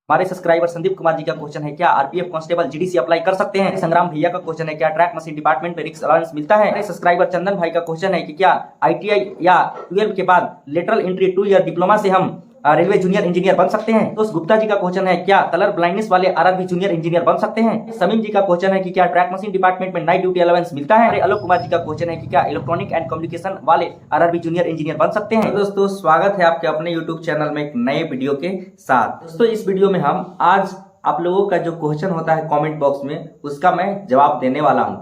हमारे सब्सक्राइबर संदीप कुमार जी का क्वेश्चन है, क्या आरपीएफ कांस्टेबल जीडीसी अप्लाई कर सकते हैं? संग्राम भैया का क्वेश्चन है, क्या ट्रैक मशीन डिपार्टमेंट में रिस्क अलाउंस मिलता है? हमारे सब्सक्राइबर चंदन भाई का क्वेश्चन है कि क्या आईटीआई या 12 के बाद लेटरल एंट्री 2 ईयर डिप्लोमा से हम रेलवे जूनियर इंजीनियर बन सकते हैं? तो गुप्ता जी का क्वेश्चन है, क्या कलर ब्लाइंडनेस वाले आरआरबी जूनियर इंजीनियर बन सकते हैं? समीम जी का क्वेश्चन है कि क्या ट्रैक मशीन डिपार्टमेंट में नाइट ड्यूटी अलाउंस मिलता है? आलोक कुमार जी का क्वेश्चन है कि क्या इलेक्ट्रॉनिक एंड कम्युनिकेशन वाले आरआरबी जूनियर इंजीनियर बन सकते हैं? तो दोस्तों स्वागत है आपके अपने यूट्यूब चैनल में एक नए वीडियो के साथ। दोस्तों इस वीडियो में हम आज आप लोगों का जो क्वेश्चन होता है कमेंट बॉक्स में उसका मैं जवाब देने वाला हूं।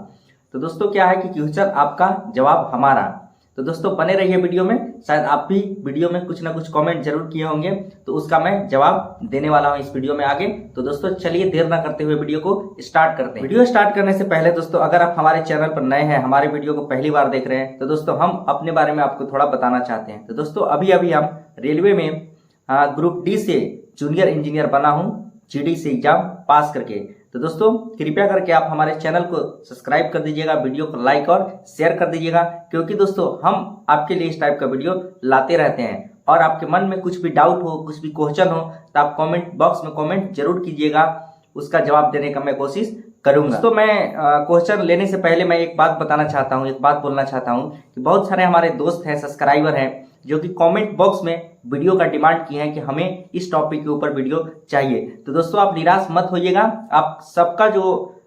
तो दोस्तों क्या है कि क्वेश्चन आपका जवाब हमारा। तो दोस्तों बने रहिए वीडियो में, शायद आप भी वीडियो में कुछ ना कुछ कमेंट जरूर किए होंगे, तो उसका मैं जवाब देने वाला हूं इस वीडियो में आगे। तो दोस्तों चलिए देर ना करते हुए वीडियो को स्टार्ट करते हैं। वीडियो स्टार्ट करने से पहले दोस्तों अगर आप हमारे चैनल पर नए हैं, हमारे वीडियो को पहली बार देख रहे हैं, तो दोस्तों हम अपने बारे में आपको थोड़ा बताना चाहते हैं। तो दोस्तों अभी हम रेलवे में ग्रुप डी से जूनियर इंजीनियर बना हूं जीडीसी एग्जाम पास करके। तो दोस्तों कृपया करके आप हमारे चैनल को सब्सक्राइब कर दीजिएगा, वीडियो को लाइक और शेयर कर दीजिएगा, क्योंकि दोस्तों हम आपके लिए इस टाइप का वीडियो लाते रहते हैं। और आपके मन में कुछ भी डाउट हो, कुछ भी क्वेश्चन हो, तो आप कमेंट बॉक्स में कमेंट जरूर कीजिएगा, उसका जवाब देने का मैं कोशिश करूंगा। तो मैं क्वेश्चन लेने से पहले मैं एक बात बताना चाहता हूँ, एक बात बोलना चाहता हूँ कि बहुत सारे हमारे दोस्त हैं, सब्सक्राइबर हैं, जो कि कमेंट बॉक्स में वीडियो का डिमांड किए हैं कि हमें इस टॉपिक के ऊपर वीडियो चाहिए। तो दोस्तों आप निराश मत होइएगा, आप सबका जो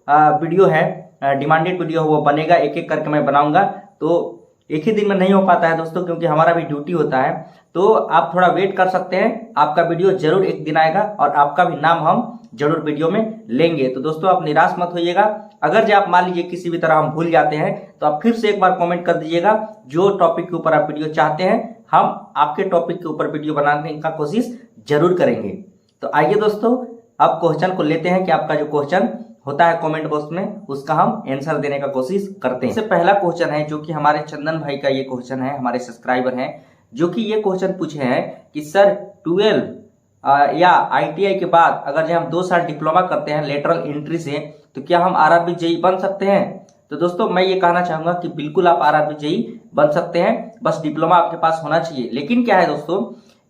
वीडियो है डिमांडेड वीडियो वो बनेगा, एक एक करके मैं बनाऊंगा। तो एक ही दिन में नहीं हो पाता है दोस्तों, क्योंकि हमारा भी ड्यूटी होता है। तो आप थोड़ा वेट कर सकते हैं, आपका वीडियो जरूर एक दिन आएगा और आपका भी नाम हम जरूर वीडियो में लेंगे। तो दोस्तों आप निराश मत होइएगा। अगर जो आप मान लीजिए किसी भी तरह हम भूल जाते हैं तो आप फिर से एक बार कमेंट कर दीजिएगा, जो टॉपिक के ऊपर आप वीडियो चाहते हैं हम आपके टॉपिक के ऊपर वीडियो बनाने का कोशिश जरूर करेंगे। तो आइए दोस्तों अब क्वेश्चन को लेते हैं कि आपका जो क्वेश्चन होता है कमेंट बॉक्स में उसका हम आंसर देने का कोशिश करते हैं। सबसे पहला क्वेश्चन है जो कि हमारे चंदन भाई का ये क्वेश्चन है, हमारे सब्सक्राइबर हैं, जो कि ये क्वेश्चन पूछे हैं कि सर 12 या आईटीआई के बाद अगर जो हम 2 साल डिप्लोमा करते हैं लेटरल एंट्री से, तो क्या हम आरआरबी जेई बन सकते हैं? तो दोस्तों मैं ये कहना चाहूंगा कि बिल्कुल आप आरआरबी जेई बन सकते हैं, बस डिप्लोमा आपके पास होना चाहिए। लेकिन क्या है दोस्तों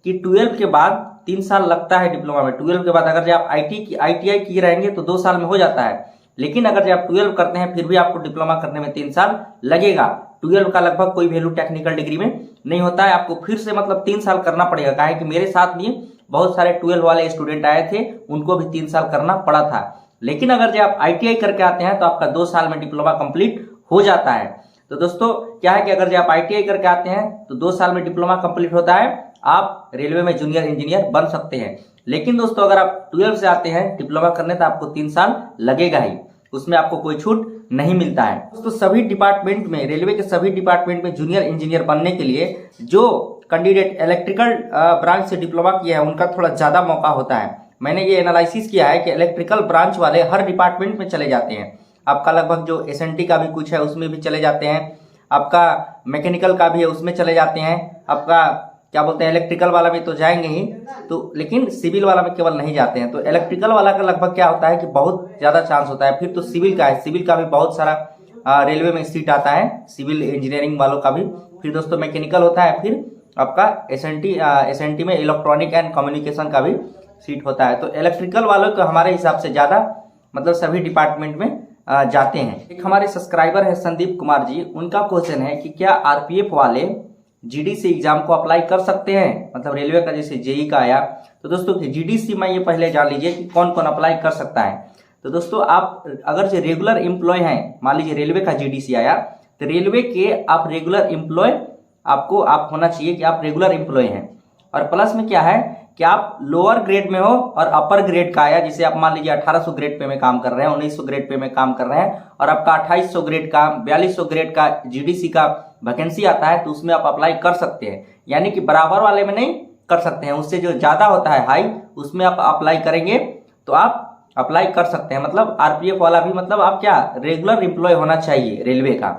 कि 12 के बाद 3 साल लगता है डिप्लोमा में। 12 के बाद अगर जब आप आईटीआई किए रहेंगे तो 2 साल में हो जाता है, लेकिन अगर जब आप 12 करते हैं फिर भी आपको डिप्लोमा करने में 3 साल लगेगा। 12 का लगभग कोई वैल्यू टेक्निकल डिग्री में नहीं होता है, आपको फिर से मतलब 3 साल करना पड़ेगा। काहे कि मेरे साथ भी बहुत सारे 12 वाले स्टूडेंट आए थे, उनको भी 3 साल करना पड़ा था। लेकिन अगर जब आप आईटीआई करके आते हैं तो आपका 2 साल में डिप्लोमा कंप्लीट हो जाता है। तो दोस्तों क्या है कि अगर जब आप आईटीआई करके आते हैं तो 2 साल में डिप्लोमा कंप्लीट होता है, आप रेलवे में जूनियर इंजीनियर बन सकते हैं। लेकिन दोस्तों अगर आप 12 से आते हैं डिप्लोमा करने तो आपको 3 साल लगेगा ही, उसमें आपको कोई छूट नहीं मिलता है। दोस्तों सभी डिपार्टमेंट में, रेलवे के सभी डिपार्टमेंट में जूनियर इंजीनियर बनने के लिए जो कैंडिडेट इलेक्ट्रिकल ब्रांच से डिप्लोमा किया है उनका थोड़ा ज्यादा मौका होता है। मैंने ये एनालिसिस किया है कि इलेक्ट्रिकल ब्रांच वाले हर डिपार्टमेंट में चले जाते हैं। आपका लगभग जो एसएनटी का भी कुछ है उसमें भी चले जाते हैं, आपका मैकेनिकल का भी है उसमें चले जाते हैं, आपका क्या बोलते हैं इलेक्ट्रिकल वाला भी तो जाएंगे ही, तो लेकिन सिविल वाला में केवल नहीं जाते हैं। तो इलेक्ट्रिकल वाला का लगभग क्या होता है कि बहुत ज्यादा चांस होता है। फिर तो सिविल का है, सिविल का भी बहुत सारा रेलवे में सीट आता है, सिविल इंजीनियरिंग वालों का भी। फिर दोस्तों मैकेनिकल होता है, फिर आपका एसएनटी में इलेक्ट्रॉनिक एंड कम्युनिकेशन का भी सीट होता है। तो इलेक्ट्रिकल वालों को हमारे हिसाब से ज्यादा मतलब सभी डिपार्टमेंट में जाते हैं। एक हमारे सब्सक्राइबर है संदीप कुमार जी, उनका क्वेश्चन है कि क्या आरपीएफ वाले जीडीसी एग्जाम को अप्लाई कर सकते हैं, मतलब रेलवे का जैसे जेई का आया। तो दोस्तों जीडीसी में ये पहले जान लीजिए कि कौन कौन अप्लाई कर सकता है। तो दोस्तों आप अगर जो रेगुलर एम्प्लॉय हैं, मान लीजिए रेलवे का जीडीसी आया, तो रेलवे के आप रेगुलर एम्प्लॉय आप होना चाहिए कि आप रेगुलर एम्प्लॉय हैं। और प्लस में क्या है कि आप लोअर ग्रेड में हो और अपर ग्रेड का आया, जिसे आप मान लीजिए 1800 ग्रेड पे में काम कर रहे हैं, 1900 ग्रेड पे में काम कर रहे हैं, और आपका 2800 ग्रेड का 4200 ग्रेड का जीडीसी का वैकेंसी आता है, तो उसमें आप अप्लाई कर सकते हैं। यानी कि बराबर वाले में नहीं कर सकते हैं, उससे जो ज्यादा होता है हाई, उसमें आप अप्लाई करेंगे तो आप अप्लाई कर सकते हैं। मतलब आरपीएफ वाला भी मतलब आप क्या रेगुलर एम्प्लॉय होना चाहिए रेलवे का,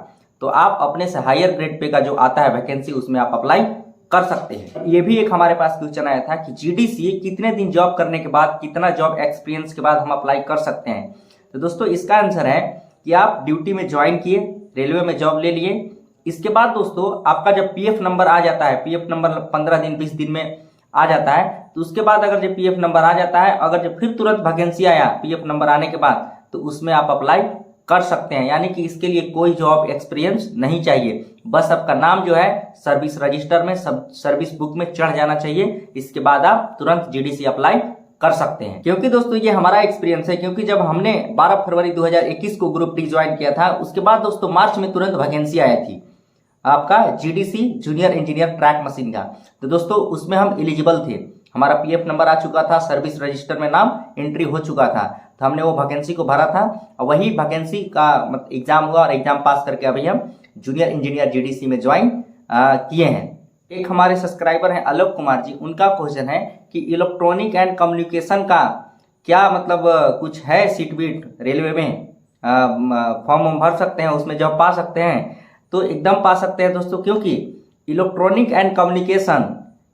तो आप अपने से हायर ग्रेड पे का जो आता है वैकेंसी उसमें आप अप्लाई कर सकते हैं। ये भी एक हमारे पास क्वेश्चन आया था कि जीडीसी कितने दिन जॉब करने के बाद, कितना जॉब एक्सपीरियंस के बाद हम अप्लाई कर सकते हैं। तो दोस्तों इसका आंसर है कि आप ड्यूटी में ज्वाइन किए, रेलवे में जॉब ले लिए, इसके बाद दोस्तों आपका जब पीएफ नंबर आ जाता है, पीएफ नंबर 15 दिन 20 दिन में आ जाता है, तो उसके बाद अगर जो पीएफ नंबर आ जाता है, अगर जो फिर तुरंत वैकेंसी आया पीएफ नंबर आने के बाद, तो उसमें आप अप्लाई कर सकते हैं। यानी कि इसके लिए कोई जॉब एक्सपीरियंस नहीं चाहिए, बस आपका नाम जो है सर्विस रजिस्टर में सर्विस बुक में चढ़ जाना चाहिए। इसके बाद आप तुरंत जीडीसी अप्लाई कर सकते हैं। क्योंकि दोस्तों ये हमारा एक्सपीरियंस है, क्योंकि जब हमने 12 फरवरी 2021 को ग्रुप डी ज्वाइन किया था, उसके बाद दोस्तों मार्च में तुरंत वैकेंसी आया थी आपका GDC junior engineer track machine का। तो दोस्तों उसमें हम एलिजिबल थे, हमारा पीएफ नंबर आ चुका था, सर्विस रजिस्टर में नाम एंट्री हो चुका था, तो हमने वो वैकेंसी को भरा था और वही वैकेंसी का एग्जाम हुआ और एग्जाम पास करके अभी हम जूनियर इंजीनियर जीडीसी में ज्वाइन किए हैं। एक हमारे सब्सक्राइबर हैं आलोक कुमार जी, उनका क्वेश्चन है कि इलेक्ट्रॉनिक एंड कम्युनिकेशन का क्या मतलब कुछ है सीट बीट रेलवे में, फॉर्म भर सकते हैं, उसमें जॉब पा सकते हैं? तो एकदम पा सकते हैं दोस्तों, क्योंकि इलेक्ट्रॉनिक एंड कम्युनिकेशन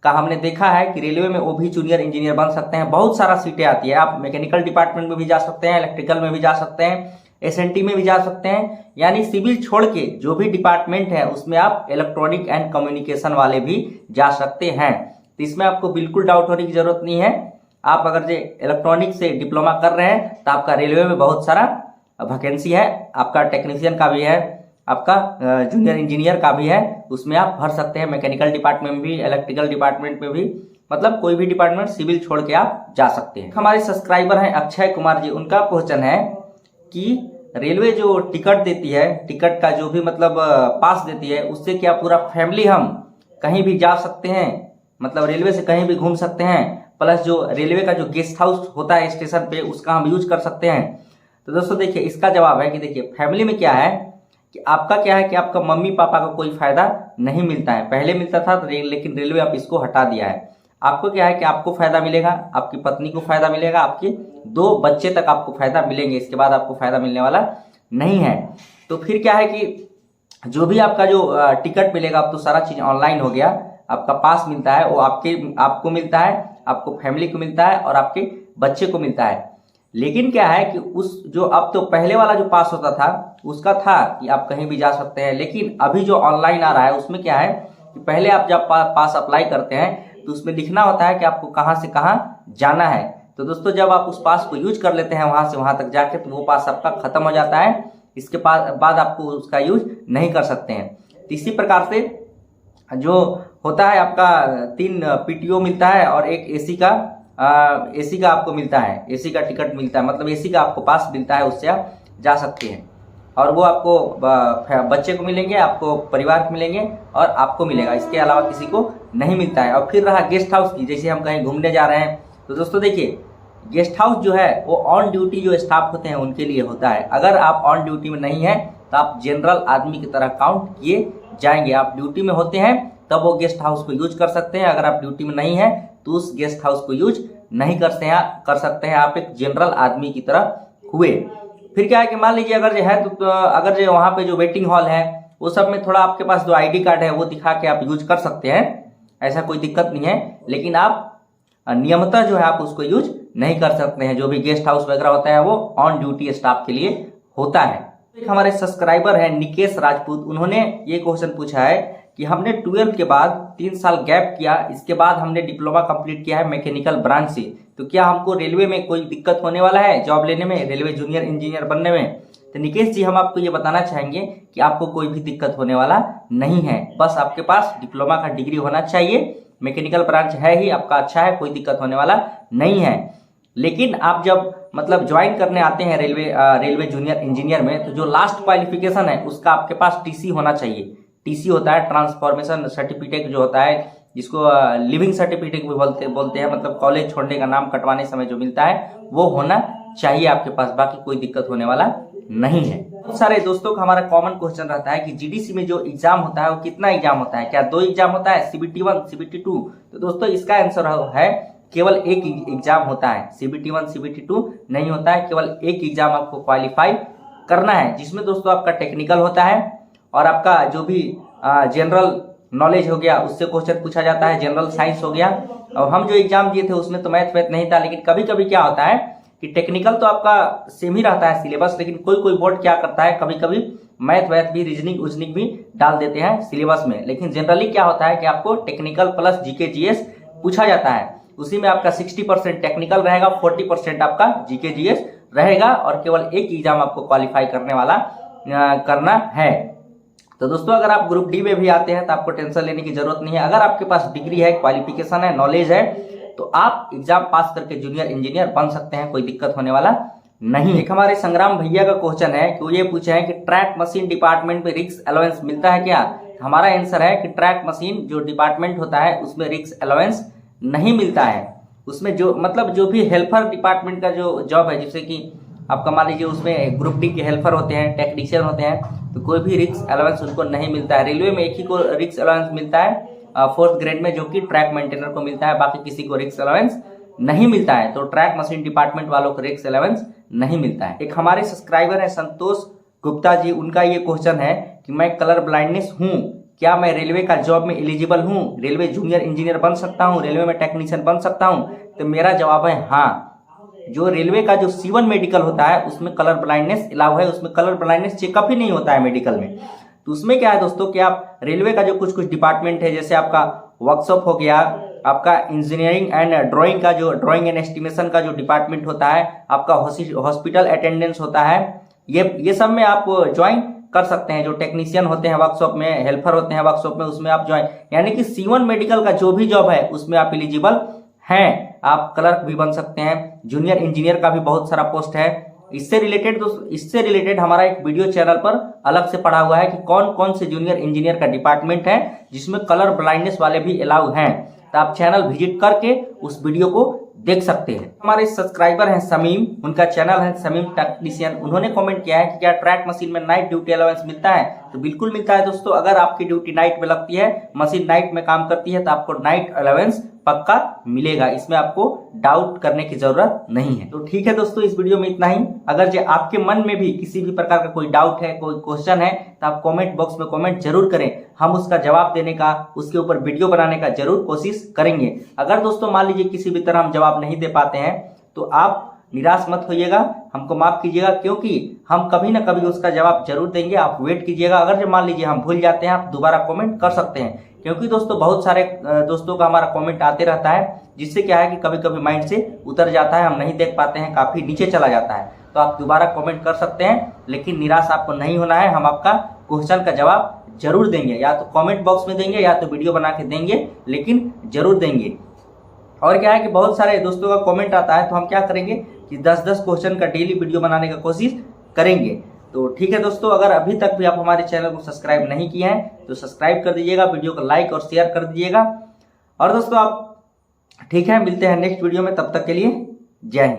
का हमने देखा है कि रेलवे में वो भी जूनियर इंजीनियर बन सकते हैं। बहुत सारा सीटें आती है, आप मैकेनिकल डिपार्टमेंट में भी जा सकते हैं, इलेक्ट्रिकल में भी जा सकते हैं, एसएनटी में भी जा सकते हैं, यानी सिविल छोड़ के जो भी डिपार्टमेंट है उसमें आप इलेक्ट्रॉनिक एंड कम्युनिकेशन वाले भी जा सकते हैं। तो इसमें आपको बिल्कुल डाउट होने की जरूरत नहीं है। आप अगर जो इलेक्ट्रॉनिक से डिप्लोमा कर रहे हैं तो आपका रेलवे में बहुत सारा वैकेंसी है, आपका टेक्नीशियन का भी है, आपका जूनियर इंजीनियर का भी है, उसमें आप भर सकते हैं। मैकेनिकल डिपार्टमेंट में भी, इलेक्ट्रिकल डिपार्टमेंट में भी, मतलब कोई भी डिपार्टमेंट सिविल छोड़ के आप जा सकते हैं। हमारे सब्सक्राइबर हैं अक्षय कुमार जी, उनका क्वेश्चन है कि रेलवे जो टिकट देती है, टिकट का जो भी मतलब पास देती है, उससे क्या पूरा फैमिली हम कहीं भी जा सकते हैं, मतलब रेलवे से कहीं भी घूम सकते हैं, प्लस जो रेलवे का जो गेस्ट हाउस होता है स्टेशन पे उसका हम यूज कर सकते हैं? तो दोस्तों देखिए इसका जवाब है कि देखिए फैमिली में क्या है कि आपका क्या है कि आपका मम्मी पापा को कोई फायदा नहीं मिलता है, पहले मिलता था लेकिन रेलवे आप इसको हटा दिया है। आपको क्या है कि आपको फायदा मिलेगा, आपकी पत्नी को फायदा मिलेगा, आपके 2 बच्चे तक आपको फायदा मिलेंगे, इसके बाद आपको फायदा मिलने वाला नहीं है। तो फिर क्या है कि जो भी आपका जो टिकट मिलेगा, अब तो सारा चीज ऑनलाइन हो गया, आपका पास मिलता है वो आपको मिलता है, आपको फैमिली को मिलता है और आपके बच्चे को मिलता है। लेकिन क्या है कि उस जो अब तो पहले वाला जो पास होता था उसका था कि आप कहीं भी जा सकते हैं, लेकिन अभी जो ऑनलाइन आ रहा है उसमें क्या है कि पहले आप जब पास अप्लाई करते हैं तो उसमें लिखना होता है कि आपको कहाँ से कहाँ जाना है। तो दोस्तों जब आप उस पास को यूज कर लेते हैं वहां से वहां तक जाके, तो वो पास आपका खत्म हो जाता है, इसके बाद आपको उसका यूज नहीं कर सकते हैं। तो इसी प्रकार से जो होता है आपका 3 पीटीओ मिलता है और एक एसी का आपको मिलता है, एसी का टिकट मिलता है, मतलब एसी का आपको पास मिलता है, उससे आप जा सकते हैं और वो आपको बच्चे को मिलेंगे, आपको परिवार को मिलेंगे और आपको मिलेगा, इसके अलावा किसी को नहीं मिलता है। और फिर रहा गेस्ट हाउस की, जैसे हम कहीं घूमने जा रहे हैं तो दोस्तों देखिए गेस्ट हाउस जो है वो ऑन ड्यूटी जो स्टाफ होते हैं उनके लिए होता है। अगर आप ऑन ड्यूटी में नहीं है तो आप जनरल आदमी की तरह काउंट किए जाएंगे। आप ड्यूटी में होते हैं तब वो गेस्ट हाउस को यूज कर सकते हैं, अगर आप ड्यूटी में नहीं है तो उस गेस्ट हाउस को यूज नहीं कर सकते हैं, आप एक जनरल आदमी की तरह हुए। फिर क्या है कि मान लीजिए अगर जो है तो अगर जो वहाँ पे जो वेटिंग हॉल है वो सब में थोड़ा आपके पास जो आईडी कार्ड है वो दिखा के आप यूज कर सकते हैं, ऐसा कोई दिक्कत नहीं है, लेकिन आप नियमतः जो है आप उसको यूज नहीं कर सकते हैं। जो भी गेस्ट हाउस वगैरह होता है वो ऑन ड्यूटी स्टाफ के लिए होता है। एक हमारे सब्सक्राइबर है निकेश राजपूत, उन्होंने ये क्वेश्चन पूछा है कि हमने 12th के बाद 3 साल गैप किया, इसके बाद हमने डिप्लोमा कंप्लीट किया है मैकेनिकल ब्रांच से, तो क्या हमको रेलवे में कोई दिक्कत होने वाला है जॉब लेने में, रेलवे जूनियर इंजीनियर बनने में? तो निकेश जी हम आपको ये बताना चाहेंगे कि आपको कोई भी दिक्कत होने वाला नहीं है, बस आपके पास डिप्लोमा का डिग्री होना चाहिए, मैकेनिकल ब्रांच है ही आपका अच्छा है, कोई दिक्कत होने वाला नहीं है। लेकिन आप जब मतलब ज्वाइन करने आते हैं रेलवे जूनियर इंजीनियर में, तो जो लास्ट क्वालिफिकेशन है उसका आपके पास टीसी होना चाहिए। टीसी होता है ट्रांसफॉर्मेशन सर्टिफिकेट जो होता है, जिसको लिविंग सर्टिफिकेट भी बोलते हैं, मतलब कॉलेज छोड़ने का नाम कटवाने समय जो मिलता है वो होना चाहिए आपके पास, बाकी कोई दिक्कत होने वाला नहीं है। बहुत सारे दोस्तों का हमारा कॉमन क्वेश्चन रहता है कि जीडीसी में जो एग्जाम होता है वो कितना एग्जाम होता है, क्या 2 एग्जाम होता है, CBT 1 CBT 2? तो दोस्तों इसका आंसर है केवल एक एग्जाम होता है, CBT 1 CBT 2 नहीं होता है, केवल एक एग्जाम आपको क्वालिफाई करना है, जिसमें दोस्तों आपका टेक्निकल होता है और आपका जो भी जनरल नॉलेज हो गया उससे क्वेश्चन पूछा जाता है, जनरल साइंस हो गया। और हम जो एग्जाम दिए थे उसमें तो मैथ नहीं था, लेकिन कभी कभी क्या होता है कि टेक्निकल तो आपका सेम ही रहता है सिलेबस, लेकिन कोई बोर्ड क्या करता है कभी कभी मैथ भी रीजनिंग भी डाल देते हैं सिलेबस में। लेकिन जनरली क्या होता है कि आपको टेक्निकल प्लस जीके जीएस पूछा जाता है, उसी में आपका 60% टेक्निकल रहेगा, 40% आपका जीके जीएस रहेगा और केवल एक एग्जाम आपको क्वालिफाई करना है। तो दोस्तों अगर आप ग्रुप डी में भी आते हैं तो आपको टेंशन लेने की जरूरत नहीं है। अगर आपके पास डिग्री है, क्वालिफिकेशन है, नॉलेज है तो आप एग्जाम पास करके जूनियर इंजीनियर बन सकते हैं, कोई दिक्कत होने वाला नहीं। एक हमारे संग्राम भैया का क्वेश्चन है कि वो ये पूछे हैं कि ट्रैक मशीन डिपार्टमेंट में रिस्क अलाउंस मिलता है क्या? हमारा आंसर है कि ट्रैक मशीन जो डिपार्टमेंट होता है उसमें रिस्क अलाउंस नहीं मिलता है। उसमें जो जो भी हेल्पर डिपार्टमेंट का जो जॉब है, जैसे कि आपका मान लीजिए उसमें ग्रुप डी के हेल्पर होते हैं, टेक्नीशियन होते हैं, तो कोई भी रिस्क अलाउंस उनको नहीं मिलता है। रेलवे में एक ही को रिस्क अलाउंस मिलता है 4th ग्रेड में, जो कि ट्रैक मेंटेनर को मिलता है, बाकी किसी को रिस्क अलाउंस नहीं मिलता है। तो ट्रैक मशीन डिपार्टमेंट वालों को रिस्क अलाउंस नहीं मिलता है। एक हमारे सब्सक्राइबर है संतोष गुप्ता जी, उनका ये क्वेश्चन है कि मैं कलर ब्लाइंडनेस हूँ, क्या मैं रेलवे का जॉब में एलिजिबल हूँ? रेलवे जूनियर इंजीनियर बन सकता हूँ? रेलवे में टेक्नीशियन बन सकता हूँ? तो मेरा जवाब है हाँ। जो रेलवे का जो C1 मेडिकल होता है उसमें कलर ब्लाइंडनेस अलाउ है, उसमें कलर ब्लाइंडनेस चेकअप ही नहीं होता है मेडिकल में। तो उसमें क्या है दोस्तों कि आप रेलवे का जो कुछ डिपार्टमेंट है, जैसे आपका वर्कशॉप हो गया, आपका इंजीनियरिंग एंड ड्राइंग का जो ड्राइंग एंड एस्टिमेशन का जो डिपार्टमेंट होता है, आपका हॉस्पिटल अटेंडेंस होता है, ये सब में आप ज्वाइन कर सकते हैं। जो टेक्नीशियन होते हैं वर्कशॉप में, हेल्पर होते हैं वर्कशॉप में, उसमें आप ज्वाइन, यानी कि C1 मेडिकल का जो भी जॉब है उसमें आप एलिजिबल हैं। आप क्लर्क भी बन सकते हैं, जूनियर इंजीनियर का भी बहुत सारा पोस्ट है। इससे रिलेटेड हमारा एक वीडियो चैनल पर अलग से पड़ा हुआ है कि कौन कौन से जूनियर इंजीनियर का डिपार्टमेंट है जिसमें कलर ब्लाइंडनेस वाले भी अलाउ हैं। तो आप चैनल विजिट करके उस वीडियो को देख सकते हैं। हमारे सब्सक्राइबर हैं समीम, उनका चैनल है समीम टेक्नीशियन, उन्होंने कमेंट किया है कि क्या ट्रैक मशीन में नाइट ड्यूटी अलाउंस मिलता है? तो बिल्कुल मिलता है दोस्तों। अगर आपकी ड्यूटी नाइट में लगती है, मशीन नाइट में काम करती है, तो आपको नाइट अलाउंस पक्का मिलेगा, इसमें आपको डाउट करने की जरूरत नहीं है। तो ठीक है दोस्तों, इस वीडियो में इतना ही। अगर जो आपके मन में भी किसी भी प्रकार का कोई डाउट है, कोई क्वेश्चन है, तो आप कमेंट बॉक्स में कमेंट जरूर करें, हम उसका जवाब देने का, उसके ऊपर वीडियो बनाने का जरूर कोशिश करेंगे। अगर दोस्तों मान लीजिए किसी भी तरह हम जवाब नहीं दे पाते हैं तो आप निराश मत होइएगा, हमको माफ कीजिएगा, क्योंकि हम कभी ना कभी उसका जवाब जरूर देंगे। आप वेट कीजिएगा। अगर जो मान लीजिए हम भूल जाते हैं, आप दोबारा कमेंट कर सकते हैं, क्योंकि दोस्तों बहुत सारे दोस्तों का हमारा कमेंट आते रहता है, जिससे क्या है कि कभी कभी माइंड से उतर जाता है, हम नहीं देख पाते हैं, काफी नीचे चला जाता है। तो आप दोबारा कमेंट कर सकते हैं, लेकिन निराश आपको नहीं होना है। हम आपका क्वेश्चन का जवाब जरूर देंगे, या तो कमेंट बॉक्स में देंगे या तो वीडियो बना के देंगे, लेकिन जरूर देंगे। और क्या है कि बहुत सारे दोस्तों का कमेंट आता है, तो हम क्या करेंगे कि 10-10 क्वेश्चन का डेली वीडियो बनाने का कोशिश करेंगे। तो ठीक है दोस्तों, अगर अभी तक भी आप हमारे चैनल को सब्सक्राइब नहीं किए हैं तो सब्सक्राइब कर दीजिएगा, वीडियो को लाइक और शेयर कर दीजिएगा। और दोस्तों आप ठीक है, मिलते हैं नेक्स्ट वीडियो में, तब तक के लिए जय हिंद।